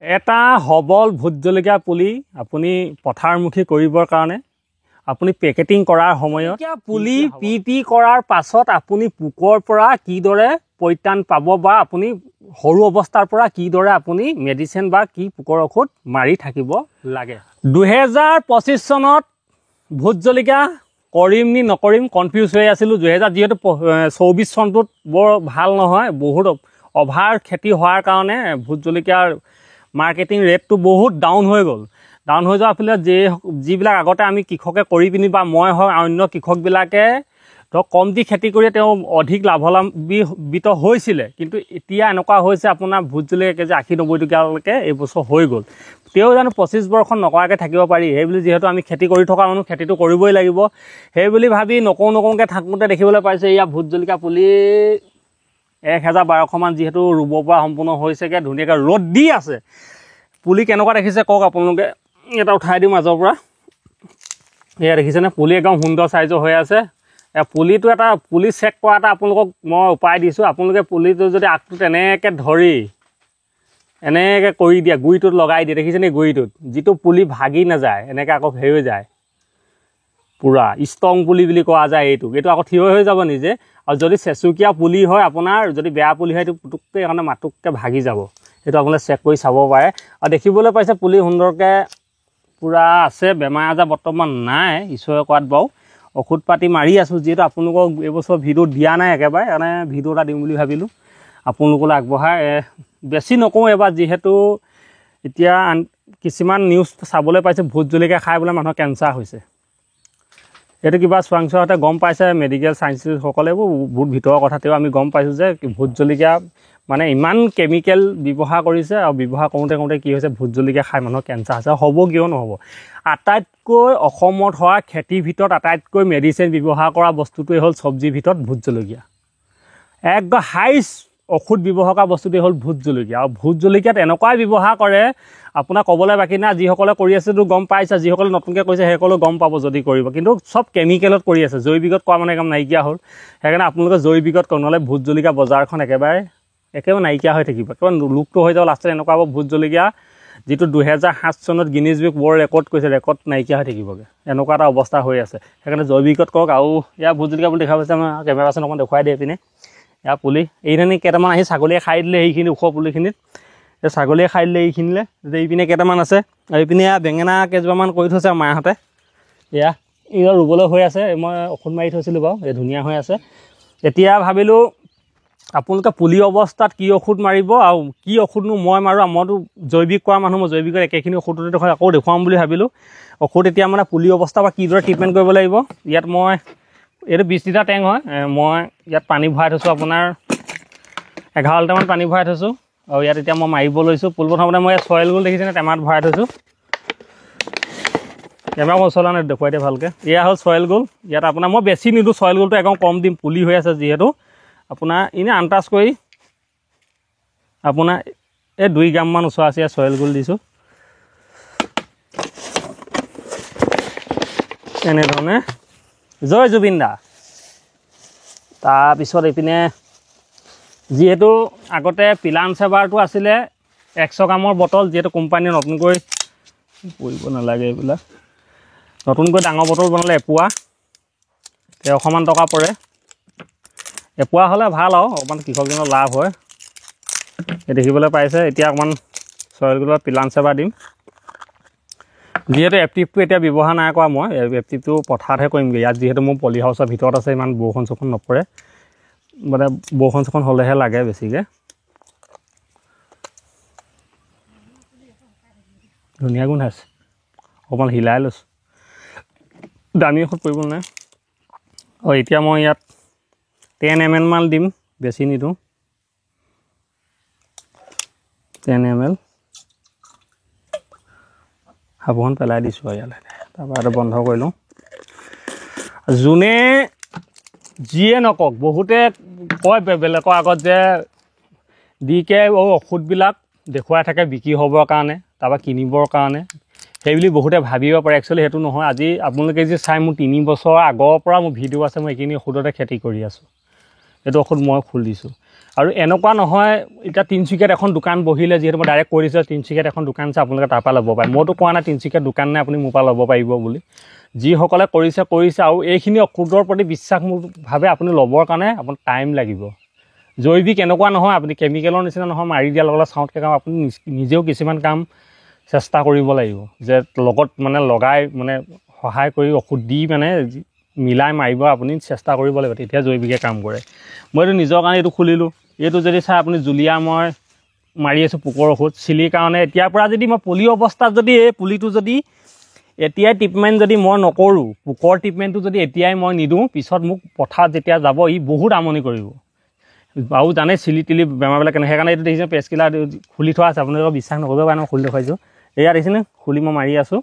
এটা হবল ভোট জলকীয়া পুলি আপুনি পথাৰমুখী কৰিবৰ কাৰণে আপুনি পেকেটিং কৰাৰ সময়ত পুলি পি কৰাৰ পাছত আপুনি পোকৰ পৰা কিদৰে পৰিত্ৰাণ পাব বা আপুনি সৰু অৱস্থাৰ পৰা কিদৰে আপুনি মেডিচিন বা কি পোকৰ ঔষধ মাৰি থাকিব লাগে 2025 চনত ভোট জলকীয়া কৰিম নি নকৰিম কনফিউজ হৈ আছিলোঁ যিহেতু 24 চনটোত বৰ ভাল নহয় বহুত অভাৰ খেতি হোৱাৰ কাৰণে ভোট জলকীয়াৰ মাৰ্কেটিং ৰেটটো বহুত ডাউন হৈ গ'ল ডাউন হৈ যোৱাৰ ফলত যিবিলাক আগতে আমি কৃষকে কৰি পিনি বা মই হওক অন্য কৃষকবিলাকে ধৰক কমটি খেতি কৰি তেওঁ অধিক লাভান্বিত হৈছিলে কিন্তু এতিয়া এনেকুৱা হৈছে আপোনাৰ ভোট জলকীয়া কেজি 80-90 টকালৈকে এইবছৰ হৈ গ'ল তেওঁ জানো 25 বৰ্ষত নকৰাকৈ থাকিব পাৰি সেইবুলি যিহেতু আমি খেতি কৰি থকা মানুহ খেতিটো কৰিবই লাগিব সেইবুলি ভাবি নকৰোঁকৈ থাকোঁতে দেখিবলৈ পাইছে এয়া ভোট জলকীয়া পুলি 1000-1200 মান যিহেতু ৰুব পৰা সম্পূৰ্ণ হৈছেগৈ ধুনীয়াকৈ ৰ'দ দি আছে পুলি কেনেকুৱা দেখিছে কওক আপোনালোকে এটা উঠাই দিওঁ মাজৰ পৰা এয়া দেখিছেনে পুলি একদম সুন্দৰ চাইজৰ হৈ আছে পুলিটো এটা পুলি চেক কৰা এটা আপোনালোকক মই উপায় দিছোঁ আপোনালোকে পুলিটো যদি আগটো তেনেকৈ ধৰি এনেকৈ কৰি দিয়ে গুৰিটোত লগাই দিয়ে দেখিছেনে গুৰিটোত যিটো পুলি ভাগি নাযায় এনেকৈ আকৌ হেৰি হৈ যায় পুৰা ষ্ট্ৰং পুলি বুলি কোৱা যায় এইটো আকৌ থিয় হৈ যাব নিজে আৰু যদি চেচুকীয়া পুলি হয় আপোনাৰ যদি বেয়া পুলি হয় এইটো পুটুককৈ কাৰণে মাটুককৈ ভাগি যাব সেইটো আপোনালোকে চেক কৰি চাব পাৰে আৰু দেখিবলৈ পাইছে পুলি সুন্দৰকৈ পুৰা আছে বেমাৰ আজাৰ বৰ্তমান নাই ঈশ্বৰে কোৱাত বাৰু ঔষধ পাতি মাৰি আছোঁ যিহেতু আপোনালোকক এইবছৰ ভিডিঅ' দিয়া নাই একেবাৰে মানে ভিডিঅ' এটা দিম বুলি ভাবিলোঁ আপোনালোকলৈ আগবঢ়াই বেছি নকওঁ এবাৰ যিহেতু এতিয়া কিছুমান নিউজ চাবলৈ পাইছে ভোট জলকীয়া খাই বোলে মানুহৰ কেঞ্চাৰ হৈছে এইটো কিবা চোৱাংচোৱাতে গম পাইছে মেডিকেল চাইন্সসকলে বহুত ভিতৰৰ কথা তেওঁ আমি গম পাইছোঁ যে ভোট জলকীয়া মানে ইমান কেমিকেল ব্যৱহাৰ কৰিছে আৰু ব্যৱহাৰ কৰোঁতে কি হৈছে ভোট জলকীয়া খাই মানুহৰ কেঞ্চাৰ হৈছে হ'ব কিয় নহ'ব আটাইতকৈ অসমত হোৱা খেতিৰ ভিতৰত আটাইতকৈ মেডিচিন ব্যৱহাৰ কৰা বস্তুটোৱে হ'ল চব্জিৰ ভিতৰত ভোট জলকীয়া একদম হাইষ্ট ঔষধ ব্যৱহাৰ কৰা বস্তুটোৱে হ'ল ভোট জলকীয়া আৰু ভোট জলকীয়াত এনেকুৱাই ব্যৱহাৰ কৰে আপোনাৰ ক'বলৈ বাকী নাই যিসকলে কৰি আছেতো গম পাইছে যিসকলে নতুনকৈ কৰিছে সেইসকলেও গম পাব যদি কৰিব কিন্তু চব কেমিকেলত কৰি আছে জৈৱিকত কৰা মানে একদম নাইকিয়া হ'ল সেইকাৰণে আপোনালোকে জৈৱিকত নহ'লে ভোট জলকীয়া বজাৰখন একেবাৰে নাইকিয়া হৈ থাকিব কাৰণ লুপ্ত হৈ যাব লাষ্টত এনেকুৱা হ'ব ভোট জলকীয়া যিটো 2007 চনত গিনিজ বুক ৱৰ্ল্ড ৰেকৰ্ড কৰিছে ৰেকৰ্ড নাইকিয়া হৈ থাকিবগৈ এনেকুৱা এটা অৱস্থা হৈ আছে সেইকাৰণে জৈৱিকত কৰক আৰু ইয়াৰ ভোট জলকীয়া বুলি দেখা পাইছে আমাৰ কেমেৰা পাৰ্চন অকণ দেখুৱাই দিয়ে পিনে ইয়াৰ পুলি এইখিনি কেইটামান আহি ছাগলীয়ে খাই দিলে সেইখিনি ওখ পুলিখিনিত এই ছাগলীয়ে খাই দিলে এইখিনিলে এইপিনে কেইটামান আছে আৰু এইপিনে বেঙেনা কেইজোপামান কৰি থৈছে মাহঁতে এয়া ৰুবলৈ হৈ আছে মই ঔষধ মাৰি থৈছিলোঁ বাৰু এই ধুনীয়া হৈ আছে এতিয়া ভাবিলোঁ আপোনালোকে পুলি অৱস্থাত কি ঔষধ মাৰিব আৰু কি ঔষধনো মই মাৰোঁ মইতো জৈৱিক কৰা মানুহ মই জৈৱিকৰ একেখিনি ঔষধতে আকৌ দেখুৱাম বুলি ভাবিলোঁ ঔষধ এতিয়া মানে পুলি অৱস্থা বা কিদৰে ট্ৰিটমেণ্ট কৰিব লাগিব ইয়াত মই এইটো 20 লিটাৰ টেংক হয় মই ইয়াত পানী ভৰাই থৈছোঁ আপোনাৰ 11 লিটাৰমান পানী ভৰাই থৈছোঁ আৰু ইয়াত এতিয়া মই মাৰিব লৈছোঁ পোনপ্ৰথমতে মই চইল গোল দেখিছেনে টেমাত ভৰাই থৈছোঁ কেমেৰা মচলা নাই দেখুৱাই দিয়ে ভালকৈ এয়া হ'ল চইল গোল ইয়াত আপোনাৰ মই বেছি নিদিওঁ চইল গোলটো একদম কম দিম পুলি হৈ আছে যিহেতু আপোনাৰ এনেই আন্দাজ কৰি আপোনাৰ এই 2 গ্ৰামমান ওচৰা-ওচৰি চইল গোল দিছোঁ এনেধৰণে জয় জুবিন দা তাৰপিছত এইপিনে যিহেতু আগতে পিলান চেবাৰটো আছিলে 100 গ্ৰামৰ বটল যিহেতু কোম্পানীয়ে নতুনকৈ পৰিব নালাগে এইবিলাক নতুনকৈ ডাঙৰ বটল বনালে এপোৱা 1300 টকা পৰে এপোৱা হ'লে ভাল আৰু অকণমান কৃষকজনৰ লাভ হয় এই দেখিবলৈ পাইছে এতিয়া অকণমান চইল গোলত পিলান চেবাৰ দিম যিহেতু এপ্টিভটো এতিয়া ব্যৱহাৰ নাই কৰা মই এপ্টিভটো পথাৰতহে কৰিমগৈ ইয়াত যিহেতু মোৰ পলি হাউচৰ ভিতৰত আছে ইমান বৰষুণ চৰষুণ নপৰে মানে বৰষুণ চৰষুণ হ'লেহে লাগে বেছিকৈ ধুনীয়া গুণ আছে অকণমান হিলাই লৈছোঁ দামী ঔষধ পৰিব নাই এতিয়া মই ইয়াত 10 ml মান দিম বেছি নিদিওঁ 10 ml হাবুখন পেলাই দিছোঁ ইয়ালৈ তাৰপৰা এইটো বন্ধ কৰি লওঁ যোনে যিয়ে নকওক বহুতে কয় বেলেগৰ আগত যে দিকে ঔষধবিলাক দেখুৱাই থাকে বিক্ৰী হ'বৰ কাৰণে তাৰপৰা কিনিবৰ কাৰণে সেইবুলি বহুতে ভাবিব পাৰে একচুৱেলি সেইটো নহয় আজি আপোনালোকে যে চাই মোৰ 3 বছৰ আগৰ পৰা মোৰ ভিডিঅ' আছে মই এইখিনি ঔষধতে খেতি কৰি আছোঁ এইটো ঔষধ মই খুলি দিছোঁ। আৰু এনেকুৱা নহয় এতিয়া তিনিচুকীয়াত এখন দোকান বহিলে, যিহেতু মই ডাইৰেক্ট কৈ দিছোঁ তিনিচুকীয়াত এখন দোকান আছে আপোনালোকে তাৰপৰা ল'ব পাৰে। মইতো কোৱা নাই তিনিচুকীয়াত দোকান নাই আপুনি মোৰ পৰা ল'ব পাৰিব বুলি। যিসকলে কৰিছে আৰু এইখিনি ঔষধৰ প্ৰতি বিশ্বাসভাৱে আপুনি ল'বৰ কাৰণে আপোনাৰ টাইম লাগিব। জৈৱিক এনেকুৱা নহয় আপুনি কেমিকেলৰ নিচিনা নহয় মাৰি দিয়াৰ লগে লগে চাওঁতকৈ কাম, আপুনি নিজেও কিছুমান কাম চেষ্টা কৰিব লাগিব যে লগত মানে লগাই মানে সহায় কৰি ঔষধ দি মানে মিলাই মাৰিব আপুনি চেষ্টা কৰিব লাগিব, তেতিয়া জৈৱিকে কাম কৰে। মই এইটো নিজৰ কাৰণে এইটো খুলিলোঁ। এইটো যদি চাই আপুনি জুলীয়া মই মাৰি আছোঁ পোকৰ ঔষধ চিলিৰ কাৰণে। এতিয়াৰ পৰা যদি মই পুলি অৱস্থাত যদি এই পুলিটো যদি এতিয়াই ট্ৰিটমেণ্ট যদি মই নকৰোঁ, পোকৰ ট্ৰিটমেণ্টটো যদি এতিয়াই মই নিদিওঁ, পিছত মোক পথাৰত যেতিয়া যাব ই বহুত আমনি কৰিব। আৰু জানে চিলি তিলি বেমাৰবিলাক কেনেকৈ, সেইকাৰণে এইটো দেখিছে পেষ্ট কিলাৰ খুলি থোৱা আছে। আপোনালোকে বিশ্বাস নকৰিব কাৰণে মই খুলি দেখুৱাইছোঁ। এয়া দেখিছেনে খুলি মই মাৰি আছোঁ।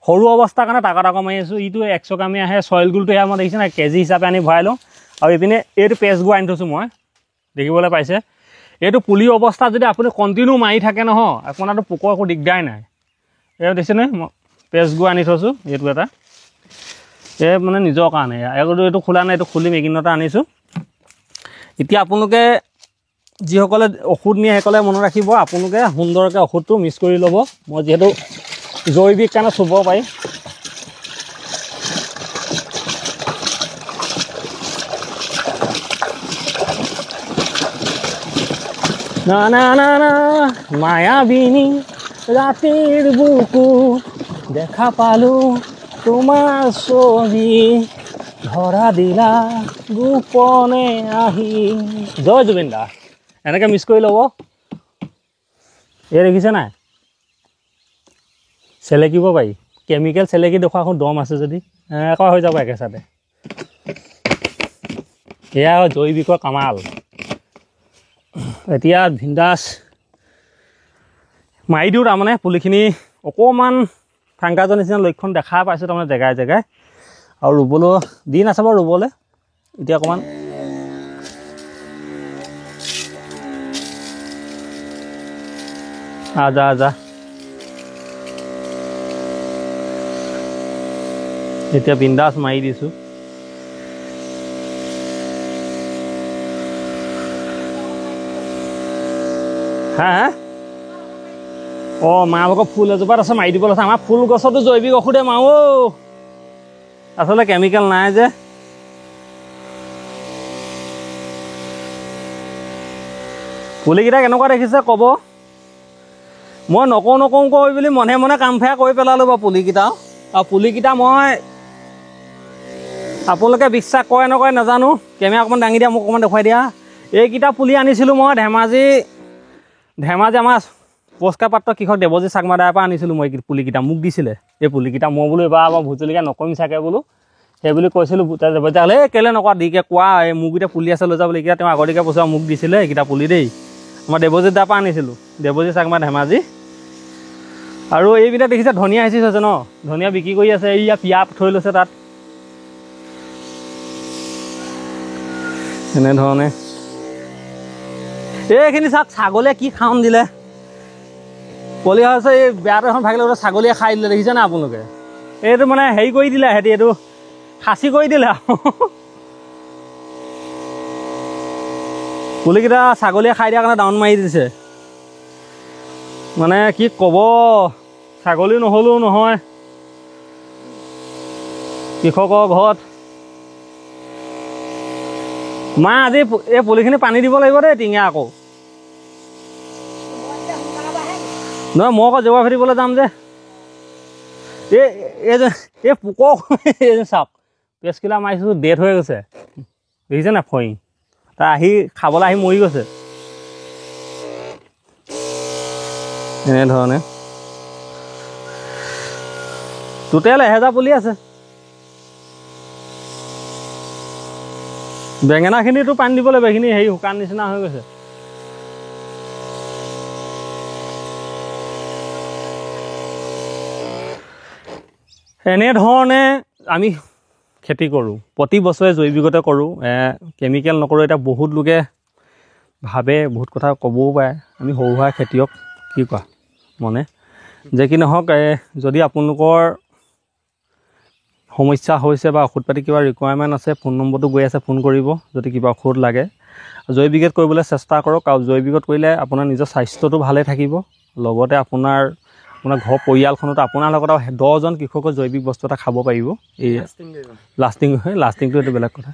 সৰু অৱস্থাৰ কাৰণে টাকা মাৰি আছোঁ। ইটো 100 গ্ৰামে আহে। চইল গুলটো এয়া মই দেখিছে নাই কেজি হিচাপে আনি ভৰাই লওঁ। আৰু এইপিনে এইটো পেষ্ট গু আনি থৈছোঁ মই, দেখিবলৈ পাইছে। এইটো পুলি অৱস্থাত যদি আপুনি কণ্টিনিউ মাৰি থাকে নহয়, আপোনাৰতো পোকৰ একো দিগদাৰ নাই। এই দেখিছেনে মই পেষ্ট গু আনি থৈছোঁ। এইটো এটা এই মানে নিজৰ কাৰণে, এইটো খোলা নাই, এইটো খুলিম এইকেইদিনতে আনিছোঁ। এতিয়া আপোনালোকে যিসকলে ঔষধ নিয়ে সেইসকলে মনত ৰাখিব, আপোনালোকে সুন্দৰকৈ ঔষধটো মিক্স কৰি ল'ব। মই যিহেতু জৈৱিক কাৰণে চুব পাৰি। না না না না মায়াবিনী ৰাতিৰ বুকু দেখা পালোঁ তোমাৰ ছবি, ধৰা দিলা গোপনে আহি। জয় জুবিন দা। এনেকৈ মিক্স কৰি ল'ব। এই দেখিছে নাই চেলেকিব পাৰি, কেমিকেল চেলেকি দেখুৱা এখন দম আছে যদি এনেকুৱা হৈ যাব একেচাতে। এয়া জৈৱিকৰ কামাল। এতিয়া ভিন্দাছ মাৰি দিওঁ তাৰমানে পুলিখিনি অকণমান ফাংগাছৰ নিচিনা লক্ষণ দেখা পাইছোঁ তাৰমানে জেগাই জেগাই। আৰু ৰুবলৈ দিন আছে বাৰু ৰুবলৈ। এতিয়া অকণমান আজা এতিয়া বিন্দাছ মাৰি দিছোঁ। হা অঁ মা ভাগৰ ফুল এজোপাত আছে মাৰি দিবলৈ আছে। আমাৰ ফুল গছতো জৈৱিক ঔষধে মাৰো, আচলতে কেমিকেল নাই যে। পুলিকেইটা কেনেকুৱা দেখিছে ক'ব। মই নকওঁ কৈ বুলি মনে মনে কাম ফেৰা কৰি পেলালোঁ বাৰু পুলিকেইটা। আৰু পুলিকেইটা মই আপোনালোকে বিশ্বাস কৰে নকৰে নাজানো, কেমেৰা অকণমান দাঙি দিয়া মোক অকণমান দেখুৱাই দিয়া। এইকেইটা পুলি আনিছিলোঁ মই ধেমাজি আমাৰ পুৰস্কাৰ প্ৰাপ্ত কৃষক দেৱজিৎ চাকমাদাৰ পৰা আনিছিলোঁ। মই পুলিকেইটা মোক দিছিলে এই পুলিকেইটা। মই বোলো এইবাৰ আমাৰ ভোট জলকীয়া নকৰিম চাগে বোলো, সেই বুলি কৈছিলোঁ। দেৱজিৎ এই কেলৈ নকৰা দিকে কোৱা, এই মোককেইটা পুলি আছে লৈ যাব বুলি। এইকেইটা তেওঁ আগতীয়াকৈ পইচা মোক দিছিলে এইকেইটা পুলি দেই। মই দেৱজিৎ দাৰ পৰা আনিছিলোঁ, দেৱজিৎ চাকমা ধেমাজি। আৰু এইকেইটা দেখিছে ধনিয়া সিঁচি হৈছে ন, ধনিয়া বিক্ৰী কৰি আছে। এইয়া পিয়াপ থৈ লৈছে তাত এনেধৰণে। এইখিনি চাওক ছাগলীয়ে কি খাওন দিলে, পলি হৈছে। এই বেয়াটো এখন ভাগিলে ছাগলীয়ে খাই দিলে, দেখিছে না আপোনালোকে। এইটো মানে হেৰি কৰি দিলে সিহঁতি, এইটো খাচী কৰি দিলে আৰু পুলিকেইটা ছাগলীয়ে খাই দিয়াৰ কাৰণে ডাউন মাৰি দিছে। মানে কি ক'ব, ছাগলী নহ'লেও নহয় কৃষকৰ ঘৰত। মা আজি এই পুলিখিনি পানী দিব লাগিব দেই টিঙা আকৌ। নহয় মই আকৌ জেওৰা ফেটিবলৈ যাম যে। এই পোক চাওক পেষ্ট কিলাৰ মাৰিছোঁ, ডেথ হৈ গৈছে দেখিছে নাই ফৰিং। তাৰ আহি খাবলৈ আহি মৰি গৈছে এনেধৰণে। টোটেল 1000 পুলি আছে। বেঙেনাখিনিতো পানী দিব লাগিব, এইখিনি হেৰি শুকান নিচিনা হৈ গৈছে। এনেধৰণে আমি খেতি কৰোঁ, প্ৰতি বছৰে জৈৱিকতে কৰোঁ, কেমিকেল নকৰোঁ। এতিয়া বহুত লোকে ভাবে, বহুত কথা ক'বও পাৰে, আমি সৰু সুৰা খেতিয়ক কি কোৱা মানে যে কি নহওক, যদি আপোনালোকৰ সমস্যা হৈছে বা ঔষধ পাতি কিবা ৰিকুৱাৰমেণ্ট আছে, ফোন নম্বৰটো গৈ আছে, ফোন কৰিব যদি কিবা ঔষধ লাগে। জৈৱিকত কৰিবলৈ চেষ্টা কৰক, আৰু জৈৱিকত কৰিলে আপোনাৰ নিজৰ স্বাস্থ্যটো ভালে থাকিব, লগতে আপোনাৰ ঘৰ পৰিয়ালখনত আপোনাৰ লগত আৰু 10জন কৃষকৰ জৈৱিক বস্তু এটা খাব পাৰিব। এই লাষ্টিংটো এইটো বেলেগ কথা।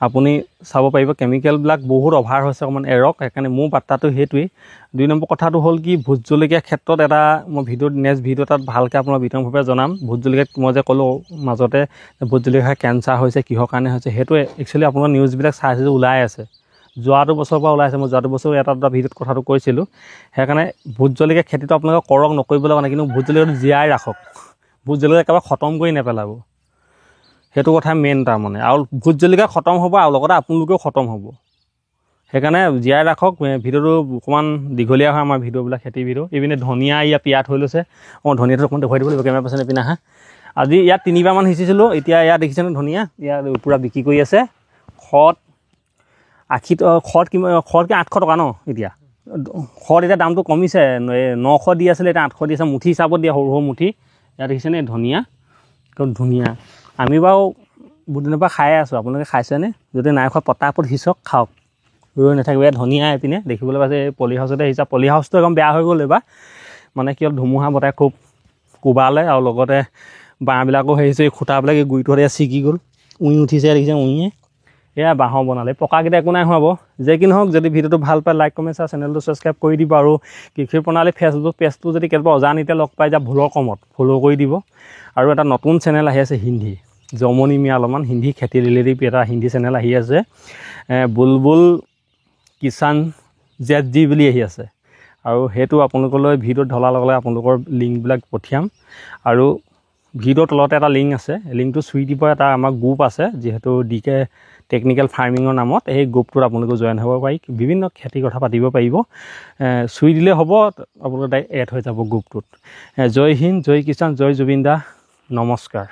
আপুনি চাব পাৰিব কেমিকেলবিলাক বহুত অভাৰ হৈছে, অকণমান এৰক, সেইকাৰণে মোৰ বাৰ্তাটো সেইটোৱেই। 2 নম্বৰ কথাটো হ'ল কি, ভোট জলকীয়াৰ ক্ষেত্ৰত এটা মই নেক্সট ভিডিঅ' এটাত ভালকৈ আপোনাৰ বিতংভাৱে জনাম। ভোট জলকীয়াত মই যে ক'লোঁ মাজতে ভোট জলকীয়া কেঞ্চাৰ হৈছে, কিহৰ কাৰণে হৈছে, সেইটো একচুৱেলি আপোনাৰ নিউজবিলাক চাইছে যে ওলাই আছে, যোৱাটো বছৰৰ পৰা ওলাইছে। মই যোৱাটো বছৰ এটা ভিডিঅ'ত কথাটো কৈছিলোঁ। সেইকাৰণে ভোট জলকীয়া খেতিটো আপোনালোকে কৰক, নকৰিবলৈ কাৰণে, কিন্তু ভোট জলকীয়াটো জীয়াই ৰাখক। ভোট জলকীয়া একেবাৰে খতম কৰি নেপেলাব, সেইটো কথা মেইন। তাৰমানে আৰু ভোট জলকীয়া খতম হ'ব আৰু লগতে আপোনালোকেও খতম হ'ব, সেইকাৰণে জীয়াই ৰাখক। ভিডিঅ'টো অকণমান দীঘলীয়া হয় আমাৰ ভিডিঅ'বিলাক, খেতি ভিডিঅ'। ইপিনে ধনিয়া ইয়াত পিয়াত হৈ লৈছে, ধনিয়াটো অকণমান দেখুৱাই দিব লাগিব, কেমেৰা পাৰ্চন এপিনে আহা। আজি ইয়াত 3 বাৰমান সিঁচিছিলোঁ, এতিয়া ইয়াত দেখিছেনে ধনিয়া, ইয়াত পূৰা বিক্ৰী কৰি আছে। খত 800 টকা ন এতিয়া। খত এতিয়া দামটো কমিছে, 900 দি আছিলে, এতিয়া 800 দি আছে, মুঠি হিচাপত দিয়ে, সৰু মুঠি। ইয়াত দেখিছেনে ধনিয়া, ধুনীয়া। আমি বাৰু বহুত দিনৰ পৰা খাই আছোঁ, আপোনালোকে খাইছেনে? যদি নাই খোৱা পটাপট সিঁচক, খাওক, ৰৈ নাথাকিব। ইয়াত ধনিয়া এইপিনে দেখিবলৈ পাইছে, এই পলি হাউচতে সিঁচা। পলি হাউচটো একদম বেয়া হৈ গ'ল এইবাৰ, মানে কি হ'ল, ধুমুহা বতাহ খুব কোবালে, আৰু লগতে বাঁহবিলাকো হেৰিছে, এই খুঁটাবিলাক এই গুৰিটো ছিগি গ'ল, উঁই উঠিছে, দেখিছে উঁয়ে। এয়া বাঁহৰ বনালে, পকাকেইটা একো নাই হোৱাব। যে কি নহওক, যদি ভিডিঅ'টো ভাল পায় লাইক কমেণ্ট শ্বেয়াৰ, চেনেলটো ছাবস্ক্ৰাইব কৰি দিব। আৰু কৃষি প্ৰণালী ফেচবুক পেজটো যদি কেতিয়াবা অজানিতে লগ পাই যায় ভুলৰ কমত ফ'ল' কৰি দিব। আৰু এটা নতুন চেনেল আহি আছে হিন্দী, জমনি মিয়া অলপমান হিন্দী খেতি ৰিলেটিভ এটা হিন্দী চেনেল আহি আছে, বুলবুল কিষাণ ZG বুলি আহি আছে। আৰু সেইটো আপোনালোকলৈ ভিডিঅ'ত ঢলাৰ লগে লগে আপোনালোকৰ লিংকবিলাক পঠিয়াম। আৰু ভিডিঅ'ৰ তলতে এটা লিংক আছে, লিংকটো চুই দিব। এটা আমাৰ গ্ৰুপ আছে, যিহেতু DK টেকনিকেল ফাৰ্মিঙৰ নামত, সেই গ্ৰুপটোত আপোনালোকে জইন হ'ব পাৰি, বিভিন্ন খেতিৰ কথা পাতিব পাৰিব। চুই দিলে হ'ব, আপোনালোকে ডাইৰেক্ট এড হৈ যাব গ্ৰুপটোত। জয় হিন্দ, জয় কিষাণ, জয় জুবিন দা, নমস্কাৰ।